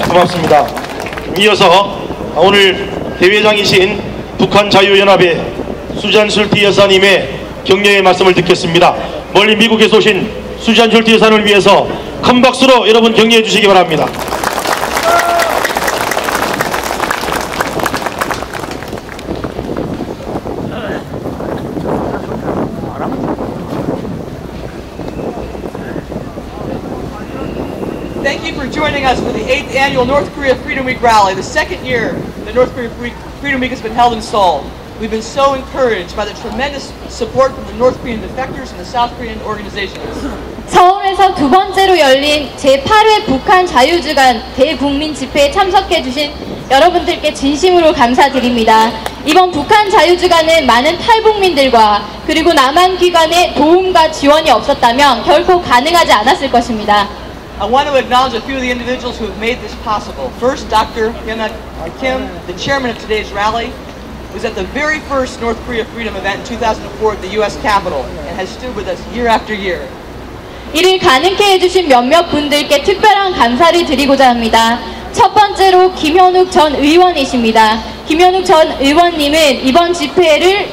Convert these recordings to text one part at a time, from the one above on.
고맙습니다. 이어서 오늘 대회장이신 북한 자유연합의 수잔 슐티 여사님의 격려의 말씀을 듣겠습니다. 멀리 미국에서 오신 수잔 슐티 여사를 위해서 큰 박수로 여러분 격려해 주시기 바랍니다. Thank you for joining us for the 8th annual North Korea Freedom Week rally, the second year the North Korea Freedom Week has been held in Seoul. We've been so encouraged by the tremendous support from the North Korean defectors and the South Korean organizations. 서울에서 두 번째로 열린 제8회 북한 자유주간 대국민 집회에 참석해주신 여러분들께 진심으로 감사드립니다. 이번 북한 자유주간은 많은 탈북민들과 그리고 남한기관의 도움과 지원이 없었다면 결코 가능하지 않았을 것입니다. I want to acknowledge a few of the individuals who have made this possible. First, Dr. Kim, the chairman of today's rally, was at the very first North Korea Freedom event in 2004 at the U.S. Capitol and has stood with us year after year. 이를 가능케 해주신 몇몇 분들께 특별한 감사를 드리고자 합니다. 첫 번째로 김현욱 전 의원이십니다. 김현욱 전 의원님은 이번 집회를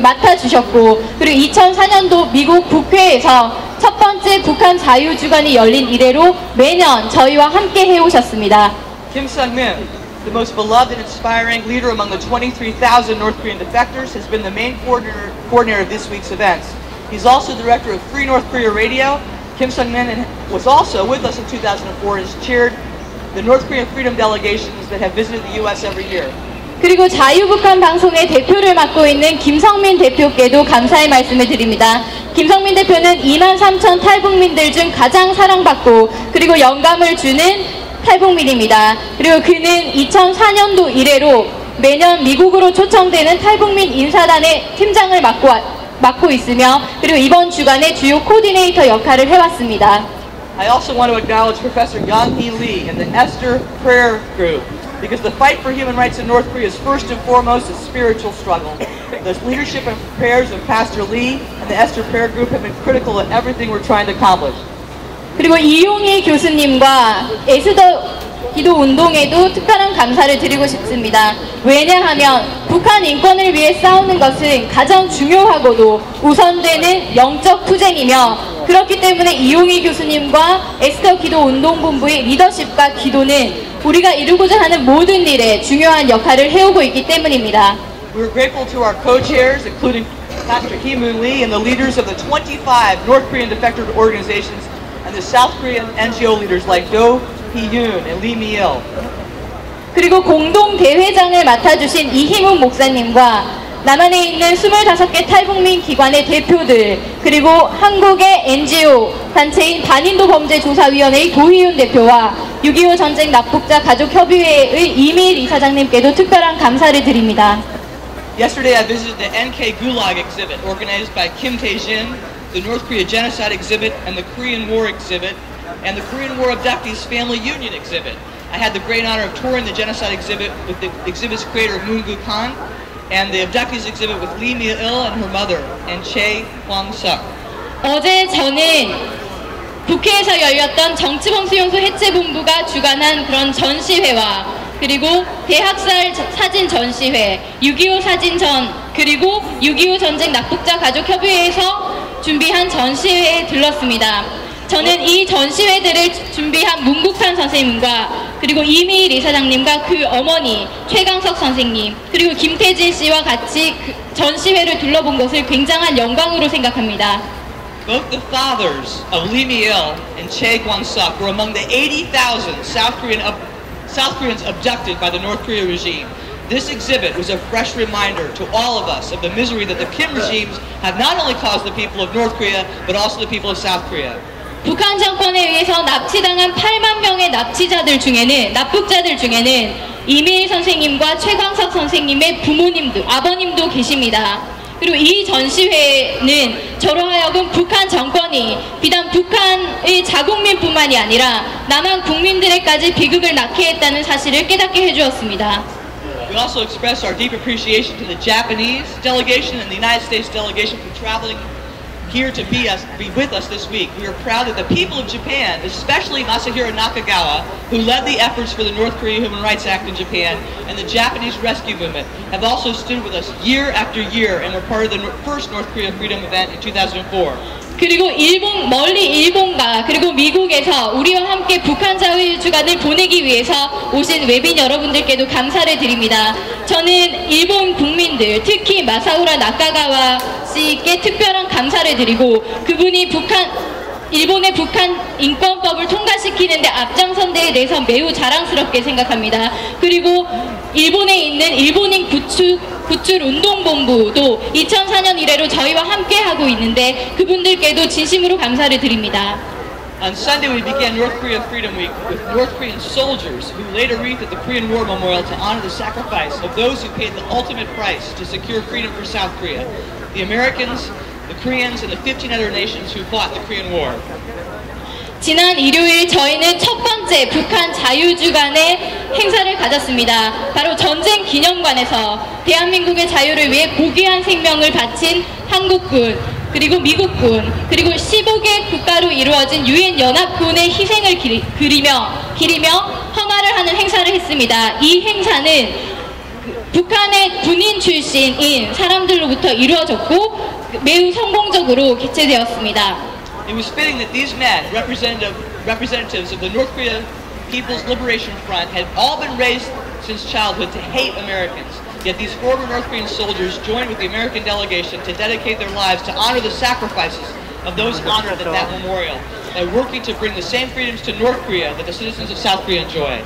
맡아주셨고 그리고 2004년도 미국 국회에서 첫 번째 북한 자유주간이 열린 이래로 매년 저희와 함께 해오셨습니다. Kim Sung-min, the most beloved and inspiring leader among the 23,000 North Korean defectors, has been the main coordinator of this week's events. He's also director of Free North Korea Radio. Kim Sung-min was also with us in 2004 and has chaired the North Korean Freedom delegations that have visited the U.S. every year. 그리고 자유북한 방송의 대표를 맡고 있는 김성민 대표께도 감사의 말씀을 드립니다. 김성민 대표는 23,000 탈북민들 중 가장 사랑받고 그리고 영감을 주는 탈북민입니다. 그리고 그는 2004년도 이래로 매년 미국으로 초청되는 탈북민 인사단의 팀장을 맡고 있으며 그리고 이번 주간의 주요 코디네이터 역할을 해왔습니다. I also want to acknowledge Professor Young-hee Lee and the Esther Prayer Group because the fight for human rights in North Korea is first and foremost a spiritual struggle. The leadership and prayers of Pastor Lee and the Esther Prayer Group have been critical in everything we're trying to accomplish. 그리고 이용희 교수님과 에스더 기도 운동에도 특별한 감사를 드리고 싶습니다. 왜냐하면 북한 인권을 위해 싸우는 것은 가장 중요하고도 우선되는 영적 투쟁이며 그렇기 때문에 이용희 교수님과 에스더 기도 운동본부의 리더십과 기도는 우리가 이루고자 하는 모든 일에 중요한 역할을 해오고 있기 때문입니다. We're grateful to our co-chairs, including Pastor Hee-moon Lee and the leaders of the 25 North Korean defector organizations and the South Korean NGO leaders like Do Hee-yoon and Lee Mi-il. 그리고 공동 대회장을 맡아주신 이희문 목사님과 남한에 있는 25개 탈북민 기관의 대표들 그리고 한국의 NGO 단체인 반인도 범죄조사위원회의 도희윤 대표와 6.25 전쟁 납북자 가족협의회의 이미일 이사장님께도 특별한 감사를 드립니다. Yesterday I visited the NK Gulag exhibit organized by Kim Tae-jin, the North Korea Genocide exhibit and the Korean War exhibit and the Korean War Abductees Family Union exhibit. I had the great honor of touring the Genocide exhibit with the exhibit's creator Moon-gu Khan and the Abductees exhibit with Lee Mi-il and her mother and Chae Kwang-suk. 어제 저는 국회에서 열렸던 정치범수용소 해체본부가 주관한 그런 전시회와 그리고 대학살 사진 전시회, 6.25 사진전, 그리고 6.25 전쟁 납북자 가족협의회에서 준비한 전시회에 들렀습니다. 저는 이 전시회들을 준비한 문국환 선생님과 그리고 이미일 이사장님과 그 어머니 최강석 선생님 그리고 김태진 씨와 같이 그 전시회를 둘러본 것을 굉장한 영광으로 생각합니다. Both the fathers of Lee Mi-il and Chae Kwang-suk were among the 80,000 South Koreans abducted by the North Korea regime. This exhibit was a fresh reminder to all of us of the misery that the Kim regimes have not only caused the people of North Korea, but also the people of South Korea. 북한 정권에 의해서 납치당한 8만 명의 납치자들 중에는 납북자들 중에는 이미일 선생님과 최광석 선생님의 부모님도 아버님도 계십니다. 그리고 이 전시회는 저로 하여금 북한 정권이 비단 북한의 자국민뿐만이 아니라 남한 국민들에까지 비극을 낳게 했다는 사실을 깨닫게 해주었습니다. We also express our deep appreciation to the Japanese delegation and the United States delegation for traveling here to be with us this week. We are proud that the people of Japan, especially Masahiro Nakagawa, who led the efforts for the North Korea Human Rights Act in Japan, and the Japanese rescue movement, have also stood with us year after year and were part of the first North Korea Freedom event in 2004. 그리고 멀리 일본과 그리고 미국에서 우리와 함께 북한 자유주간을 보내기 위해서 오신 외빈 여러분들께도 감사를 드립니다. 저는 일본 국민들, 특히 마사우라 나카가와 씨께 특별한 감사를 드리고 그분이 일본의 북한 인권법을 통과시키는데 앞장선 데에 대해서 매우 자랑스럽게 생각합니다. 그리고 일본에 있는 일본인 구출 운동본부도 2004년 이래로 저희와 함께 하고 있는데 그분들께도 진심으로 감사를 드립니다. On Sunday, we began North Korea Freedom Week with North Korean soldiers who laid a wreath at the Korean War Memorial to honor the sacrifice of those who paid the ultimate price to secure freedom for South Korea, the Americans, the Koreans, and the 15 other nations who fought the Korean War. 지난 일요일 저희는 첫 번째 북한 자유주간의 행사를 가졌습니다. 바로 전쟁 기념관에서 대한민국의 자유를 위해 고귀한 생명을 바친 한국군, 그리고 미국군, 그리고 15개 국가로 이루어진 유엔 연합군의 희생을 기리며 험화를 하는 행사를 했습니다. 이 행사는 북한의 군인 출신인 사람들로부터 이루어졌고 매우 성공적으로 개최되었습니다. It was fitting that these men, representatives of the North Korea People's Liberation Front, had all been raised since childhood to hate Americans. Yet these former North Korean soldiers joined with the American delegation to dedicate their lives to honor the sacrifices of those honored at that memorial, by working to bring the same freedoms to North Korea that the citizens of South Korea enjoy.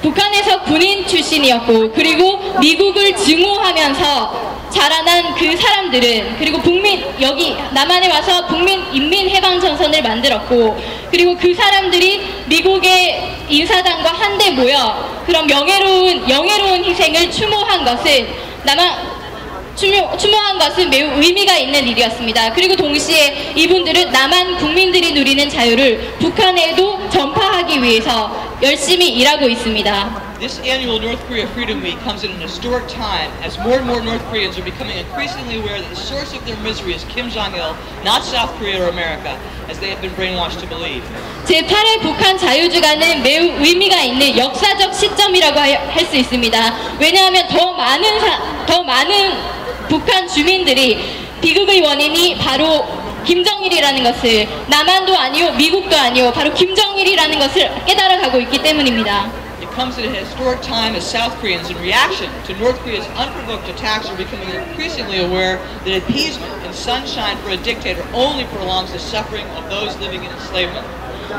북한에서 군인 출신이었고 그리고 미국을 증오하면서 자라난 그 사람들은 그리고 여기 남한에 와서 인민해방전선을 만들었고 그리고 그 사람들이 미국의 인사당과 한데 모여 그런 영예로운 희생을 추모한 것은 매우 의미가 있는 일이었습니다. 그리고 동시에 이분들은 남한 국민들이 누리는 자유를 북한에도 전파하기 위해서 열심히 일하고 있습니다. This annual North Korea Freedom Week comes at an historic time as more and more North Koreans are becoming increasingly aware that the source of their misery is Kim Jong-il, not South Korea or America, as they have been brainwashed to believe. 제8회 북한 자유주간은 매우 의미가 있는 역사적 시점이라고 할 수 있습니다. 왜냐하면 더 많은 북한 주민들이 비극의 원인이 바로 김정일이라는 것을 남한도 아니요 미국도 아니요 바로 김정일이라는 것을 깨달아가고 있기 때문입니다. It comes at a historic time as South Koreans, in reaction to North Korea's unprovoked attacks, are becoming increasingly aware that appeasement and sunshine for a dictator only prolongs the suffering of those living in enslavement.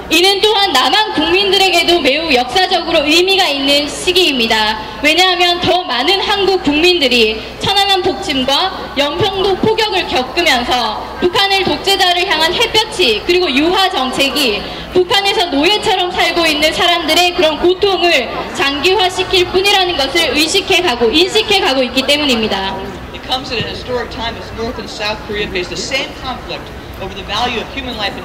이는 또한 남한 국민들에게도 매우 역사적으로 의미가 있는 시기입니다. 왜냐하면 더 많은 한국 국민들이 천안함 복침과 연평도 포격을 겪으면서 북한을 독재자를 향한 햇볕이 그리고 유화 정책이 북한에서 노예처럼 살고 있는 사람들의 그런 고통을 장기화시킬 뿐이라는 것을 인식해가고 있기 때문입니다. It comes at an historic time as North and South Korea face the same conflict over the value of human life and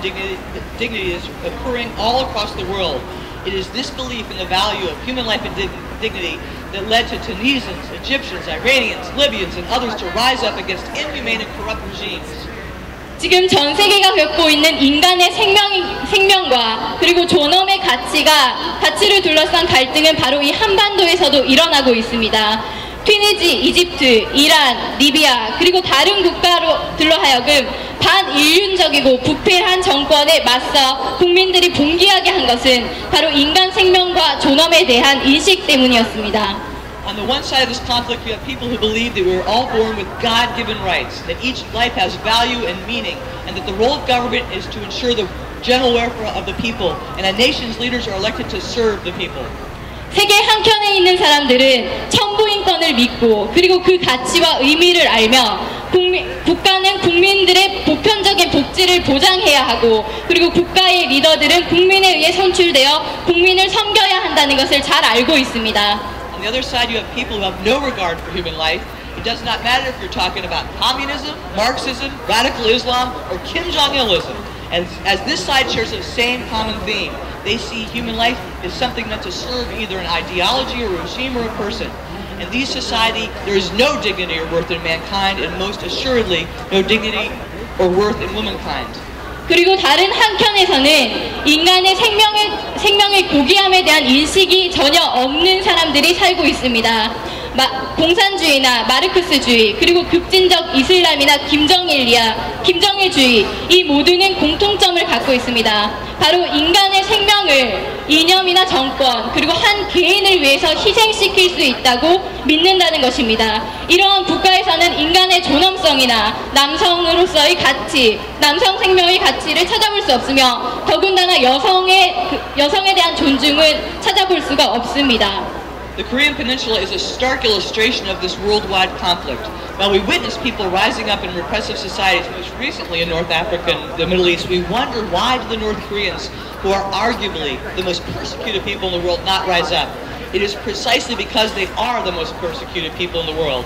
dignity is occurring all across the world. It is this belief in the value of human life and dignity that led to Tunisians, Egyptians, Iranians, Libyans, and others to rise up against inhumane and corrupt regimes. 지금 전 세계가 겪고 있는 인간의 생명과 그리고 존엄의 가치를 둘러싼 갈등은 바로 이 한반도에서도 일어나고 있습니다. 튀니지, 이집트, 이란, 리비아 그리고 다른 국가들로 하여금 반인륜적이고 부패한 정권에 맞서 국민들이 봉기하게 한 것은 바로 인간 생명과 존엄에 대한 인식 때문이었습니다. On the one side of this conflict, we have people who believe that we are all born with God-given rights, that each life has value and meaning, and that the role of government is to ensure the general welfare of the people, and a nation's leaders are elected to serve the people. 세계 한켠에 있는 사람들은 천부인권을 믿고 그리고 그 가치와 의미를 알며 국가는 국민들의 보편적인 복지를 보장해야 하고 그리고 국가의 리더들은 국민에 의해 선출되어 국민을 섬겨야 한다는 것을 잘 알고 있습니다. On the other side, you have people who have no regard for human life. It does not matter if you're talking about communism, Marxism, radical Islam, or Kim Jong-ilism. And as this side shares the same common theme, they see human life as something meant to serve either an ideology, or a regime, or a person. In these society, there is no dignity or worth in mankind, and most assuredly, no dignity or worth in womankind. 그리고 다른 한켠에서는 인간의 생명의 고귀함에 대한 인식이 전혀 없는 사람들이 살고 있습니다. 공산주의나 마르크스주의, 그리고 급진적 이슬람이나 김정일주의, 이 모두는 공통점을 갖고 있습니다. 바로 인간의 생명을 이념이나 정권, 그리고 한 개인을 위해서 희생시킬 수 있다고 믿는다는 것입니다. 이러한 국가에서는 인간의 존엄성이나 남성으로서의 가치, 남성 생명의 가치를 찾아볼 수 없으며 더군다나 여성에 대한 존중은 찾아볼 수가 없습니다. The Korean Peninsula is a stark illustration of this worldwide conflict. While we witness people rising up in repressive societies, most recently in North Africa and the Middle East, we wonder why do the North Koreans, who are arguably the most persecuted people in the world, not rise up? It is precisely because they are the most persecuted people in the world.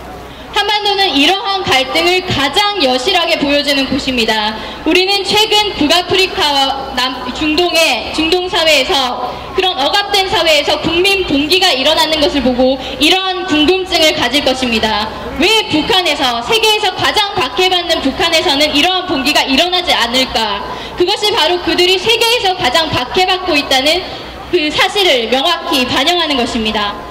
한반도는 이러한 갈등을 가장 여실하게 보여주는 곳입니다. 우리는 최근 북아프리카와 중동 사회에서 그런 억압된 사회에서 국민 봉기가 일어나는 것을 보고 이러한 궁금증을 가질 것입니다. 왜 북한에서, 세계에서 가장 박해받는 북한에서는 이러한 봉기가 일어나지 않을까? 그것이 바로 그들이 세계에서 가장 박해받고 있다는 그 사실을 명확히 반영하는 것입니다.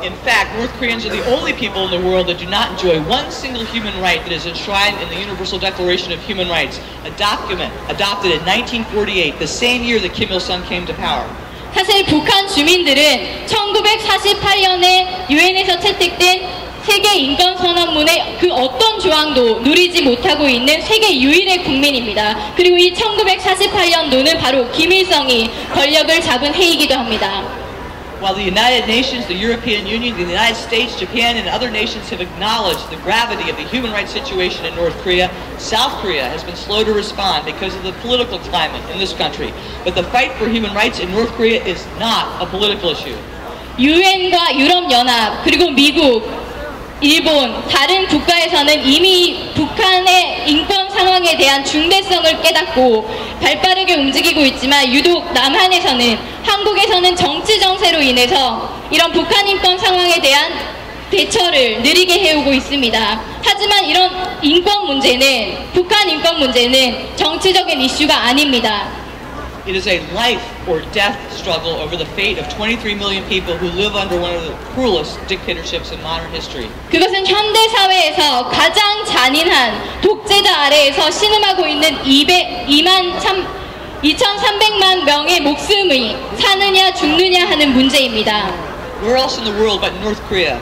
In fact, North Koreans are the only people in the world that do not enjoy one single human right that is enshrined in the Universal Declaration of Human Rights, a document adopted in 1948, the same year that Kim Il-sung came to power. 사실 북한 주민들은 1948년에 유엔에서 채택된 세계 인권 선언문의 그 어떤 조항도 누리지 못하고 있는 세계 유일의 국민입니다. 그리고 이 1948년도는 바로 김일성이 권력을 잡은 해이기도 합니다. While the United Nations, the European Union, the United States, Japan, and other nations have acknowledged the gravity of the human rights situation in North Korea, South Korea has been slow to respond because of the political climate in this country. But the fight for human rights in North Korea is not a political issue. 유엔과 유럽연합, 그리고 미국, 일본, 다른 국가에서는 이미 북한의 인권 상황에 대한 중대성을 깨닫고 발빠르게 움직이고 있지만 유독 남한에서는, 한국에서는 정치 정세로 인해서 이런 북한 인권 상황에 대한 대처를 느리게 해오고 있습니다. 하지만 이런 인권 문제는, 북한 인권 문제는 정치적인 이슈가 아닙니다. It is a life or death struggle over the fate of 23 million people who live under one of the cruelest dictatorships in modern history. 그것은 현대 사회에서 가장 잔인한 독재자 아래에서 신음하고 있는 2,300만 명의 목숨이 사느냐 죽느냐 하는 문제입니다. Where else in the world but North Korea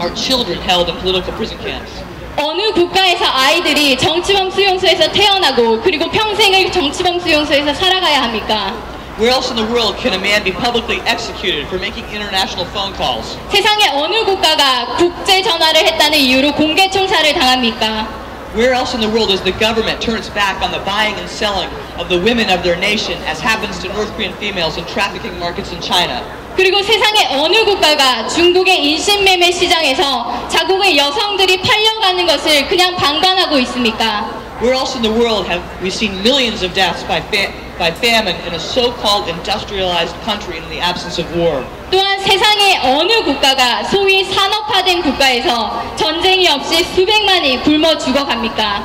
are children held in political prison camps? 어느 국가에서 아이들이 정치범 수용소에서 태어나고 그리고 평생을 정치범 수용소에서 살아가야 합니까? Where else in the world can a man be publicly executed for making international phone calls? 세상의 어느 국가가 국제 전화를 했다는 이유로 공개 총살을 당합니까? Where else in the world does the government turn its back on the buying and selling of the women of their nation, as happens to North Korean females in trafficking markets in China? 그리고 세상의 어느 국가가 중국의 인신매매 시장에서 자국의 여성들이 팔려가는 것을 그냥 방관하고 있습니까? Where else in the world have we seen millions of deaths by famine in a so-called industrialized country in the absence of war? 또한 세상의 어느 국가가 소위 산업화된 국가에서 전쟁이 없이 수백만이 굶어 죽어갑니까?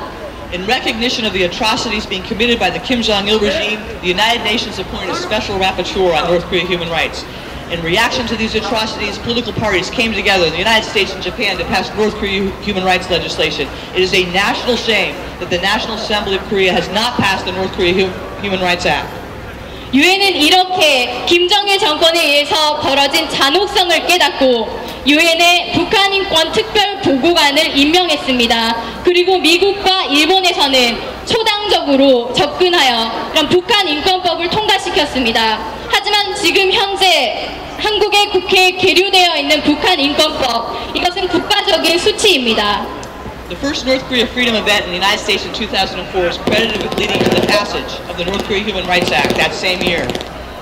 In recognition of the atrocities being committed by the Kim Jong-il regime, the United Nations appointed a special rapporteur on North Korea human rights. In reaction to these atrocities, political parties came together in the United States and Japan to pass North Korea human rights legislation. It is a national shame that the National Assembly of Korea has not passed the North Korea Human Rights Act. 유엔은 이렇게 김정일 정권에 의해서 벌어진 잔혹성을 깨닫고 유엔의 북한 인권 특별 보고관을 임명했습니다. 그리고 미국과 일본에서는 초당적으로 접근하여 이런 북한 인권법을 통과시켰습니다. 하지만 지금 현재 한국의 국회에 계류되어 있는 북한 인권법, 이것은 국가적인 수치입니다. The first North Korea Freedom event in the United States in 2004 is credited with leading to the passage of the North Korea Human Rights Act that same year.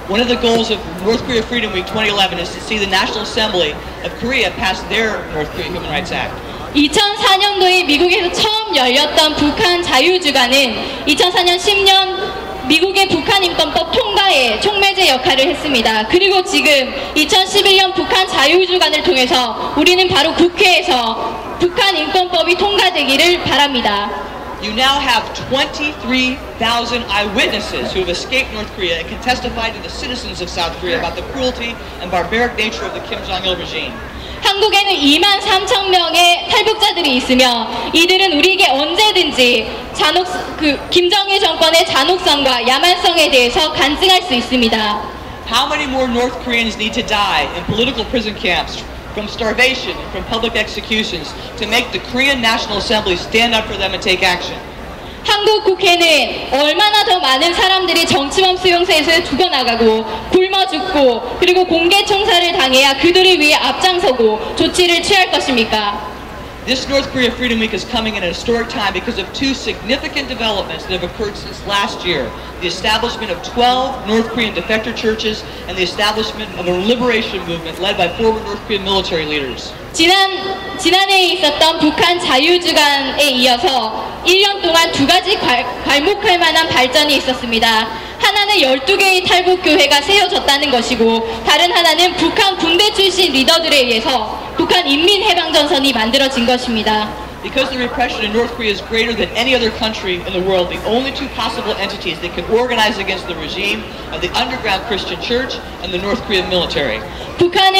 One of the goals of North Korea Freedom Week 2011 is to see the National Assembly of Korea pass their North Korea Human Rights Act. 2004년도에 미국에서 처음 열렸던 북한 자유주간은 2004년 10년 미국의 북한 인권법 통과에 촉매제 역할을 했습니다. 그리고 지금 2011년 북한 자유주간을 통해서 우리는 바로 국회에서 북한 인권법이 통과되기를 바랍니다. You now have 23,000 eyewitnesses who have escaped North Korea and can testify to the citizens of South Korea about the cruelty and barbaric nature of the Kim Jong-il regime. 한국에는 2만 3천 명의 탈북자들이 있으며 이들은 우리에게 언제든지 김정일 정권의 잔혹성과 야만성에 대해서 간증할 수 있습니다. How many more North Koreans need to die in political prison camps from starvation and from public executions to make the Korean National Assembly stand up for them and take action? 한국 국회는 얼마나 더 많은 사람들이 정치범 수용소에서 죽어나가고 굶어 죽고 그리고 공개 총살을 당해야 그들을 위해 앞장서고 조치를 취할 것입니까? This North Korea Freedom Week is coming in an historic time because of two significant developments that have occurred since last year. The establishment of 12 North Korean defector churches and the establishment of a liberation movement led by former North Korean military leaders. 지난해에 있었던 북한 자유주간에 이어서 1년 동안 두 가지 괄목할 만한 발전이 있었습니다. 하나는 12개의 탈북교회가 세워졌다는 것이고 다른 하나는 북한 군대 출신 리더들에 의해서 북한 인민해방전선이 만들어진 것입니다. Because the repression in North Korea is greater than any other country in the world, the only two possible entities that can organize against the regime are the underground Christian church and the North Korean military. 북한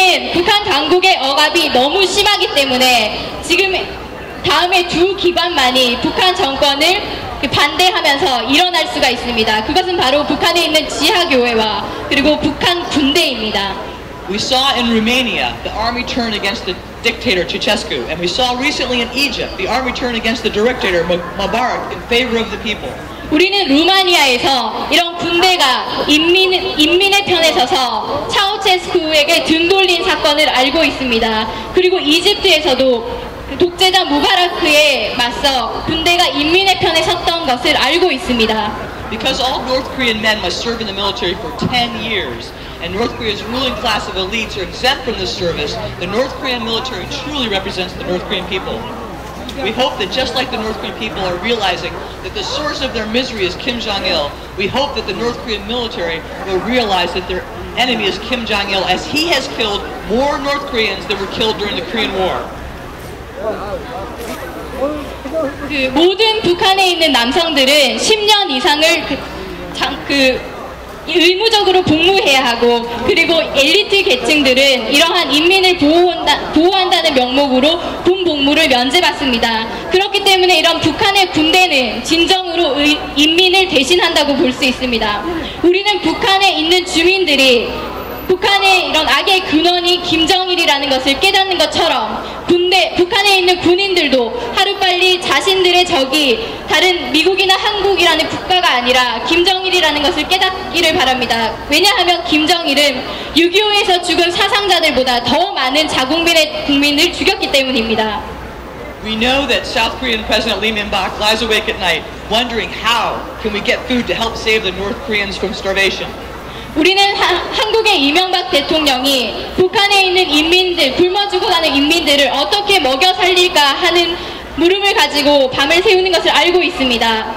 당국의 억압이 너무 심하기 때문에 지금 다음에 두 기관만이 북한 정권을 반대하면서 일어날 수가 있습니다. 그것은 바로 북한에 있는 지하교회와 그리고 북한 군대입니다. We saw in Romania the army turn against the dictator Ceausescu, and we saw recently in Egypt the army turn against the dictator Mubarak in favor of the people. 우리는 루마니아에서 이런 군대가 인민의 편에 서서 차우체스쿠에게 등 돌린 사건을 알고 있습니다. 그리고 이집트에서도 독재자 무바라크에 맞서 군대가 인민의 편에 섰던 것을 알고 있습니다. Because all North Korean men must serve in the military for 10 years, and North Korea's ruling class of elites are exempt from this service, the North Korean military truly represents the North Korean people. We hope that just like the North Korean people are realizing that the source of their misery is Kim Jong-il, we hope that the North Korean military will realize that their enemy is Kim Jong-il, as he has killed more North Koreans than were killed during the Korean War. 모든 북한에 있는 남성들은 10년 이상을 의무적으로 복무해야 하고 그리고 엘리트 계층들은 이러한 인민을 보호한다는 명목으로 군 복무를 면제받습니다. 그렇기 때문에 이런 북한의 군대는 진정으로 인민을 대신한다고 볼 수 있습니다. 우리는 북한에 있는 주민들이 북한의 이런 악의 근원이 김정일이라는 것을 깨닫는 것처럼 북한에 있는 군인들도 하루빨리 자신들의 적이 다른 미국이나 한국이라는 국가가 아니라 김정일이라는 것을 깨닫기를 바랍니다. 왜냐하면 김정일은 6.25에서 죽은 사상자들보다 더 많은 자국민의 국민을 죽였기 때문입니다. We know that South Korean President Lee Min-bak lies awake at night, wondering how can we get food to help save the North Koreans from starvation. 우리는 한국의 이명박 대통령이 북한에 있는 인민들, 굶어 죽어가는 인민들을 어떻게 먹여 살릴까 하는 물음을 가지고 밤을 새우는 것을 알고 있습니다.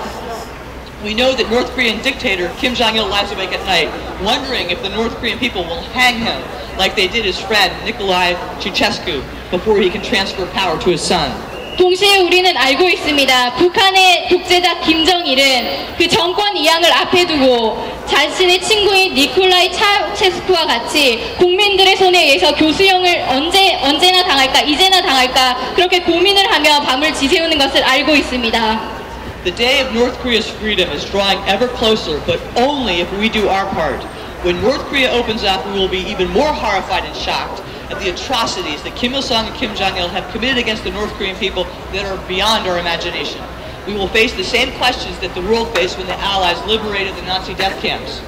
We know that North Korean dictator Kim Jong-il lies awake at night, wondering if the North Korean people will hang him like they did his friend Nicolae Ceausescu before he can transfer power to his son. 동시에 우리는 알고 있습니다. 북한의 독재자 김정일은 그 정권 이양을 앞에 두고 자신의 친구인 니콜라이 차우체스쿠와 같이 국민들의 손에 의해서 교수형을 언제나 당할까, 이제나 당할까 그렇게 고민을 하며 밤을 지새우는 것을 알고 있습니다. The day of North Korea's freedom is drawing ever closer, but only if we do our part. When North Korea opens up, we will be even more horrified and shocked at the atrocities that Kim Il-sung and Kim Jong-il have committed against the North Korean people that are beyond our imagination. We will face the same questions that the world faced when the Allies liberated the Nazi death camps.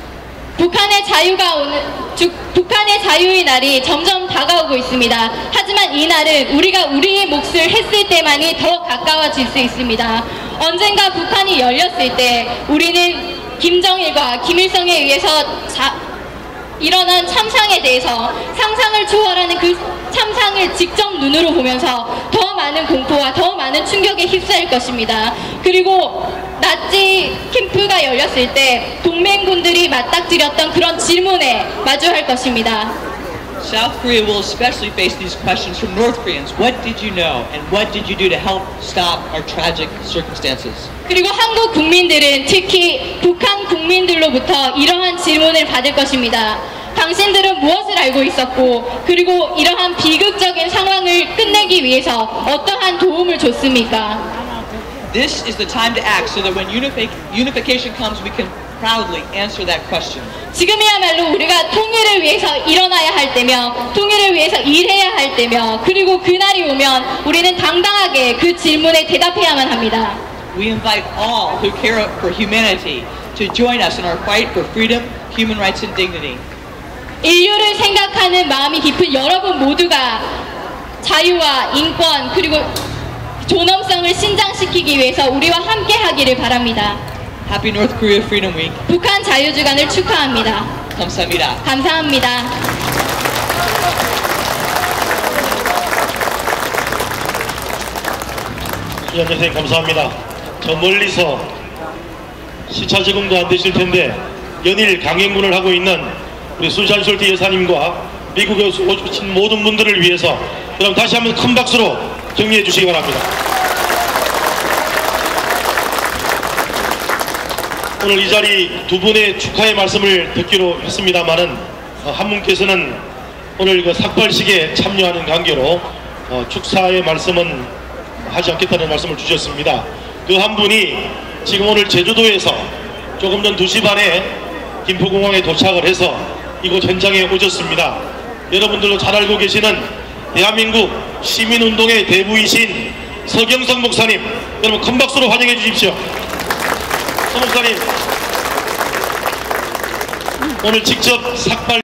북한의 자유의 날이 점점 다가오고 있습니다. 하지만 이 날은 우리가 우리의 몫을 했을 때만이 더 가까워질 수 있습니다. 언젠가 북한이 열렸을 때 우리는 김정일과 김일성에 의해서 일어난 참상에 대해서 상상을 초월하는 그 참상을 직접 눈으로 보면서 더 많은 공포와 더 많은 충격에 휩싸일 것입니다. 그리고 나치 캠프가 열렸을 때 동맹군들이 맞닥뜨렸던 그런 질문에 마주할 것입니다. South Korea will especially face these questions from North Koreans. What did you know and what did you do to help stop our tragic circumstances? 그리고 한국 국민들은 특히 북한 국민들로부터 이러한 질문을 받을 것입니다. 당신들은 무엇을 알고 있었고, 그리고 이러한 비극적인 상황을 끝내기 위해서 어떠한 도움을 줬습니까? This is the time to act so that when unification comes, we can proudly answer that question. 지금이야말로 우리가 통일을 위해서 일어나야 할 때며, 통일을 위해서 일해야 할 때며, 그리고 그날이 오면 우리는 당당하게 그 질문에 대답해야만 합니다. We invite all who care for humanity to join us in our fight for freedom, human rights, and dignity. 인류를 생각하는 마음이 깊은 여러분 모두가 자유와 인권 그리고 존엄성을 신장시키기 위해서 우리와 함께 하기를 바랍니다. Happy North Korea Freedom Week. 북한 자유주간을 축하합니다. 감사합니다. 감사합니다. 수잔 선생님 감사합니다. 저 멀리서 시차 적응도 안 되실 텐데 연일 강행군을 하고 있는 우리 수잔 솔티 여사님과 미국에 오신 모든 분들을 위해서 그럼 다시 한번 큰 박수로 격려해 주시기 바랍니다. 오늘 이 자리 두 분의 축하의 말씀을 듣기로 했습니다만은 한 분께서는 오늘 그 삭발식에 참여하는 관계로 축사의 말씀은 하지 않겠다는 말씀을 주셨습니다. 그 한 분이 지금 오늘 제주도에서 조금 전 2시 반에 김포공항에 도착을 해서 이곳 현장에 오셨습니다. 여러분들도 잘 알고 계시는 대한민국 시민운동의 대부이신 서경석 목사님, 여러분 큰 박수로 환영해 주십시오. 서 목사님 오늘 직접 삭발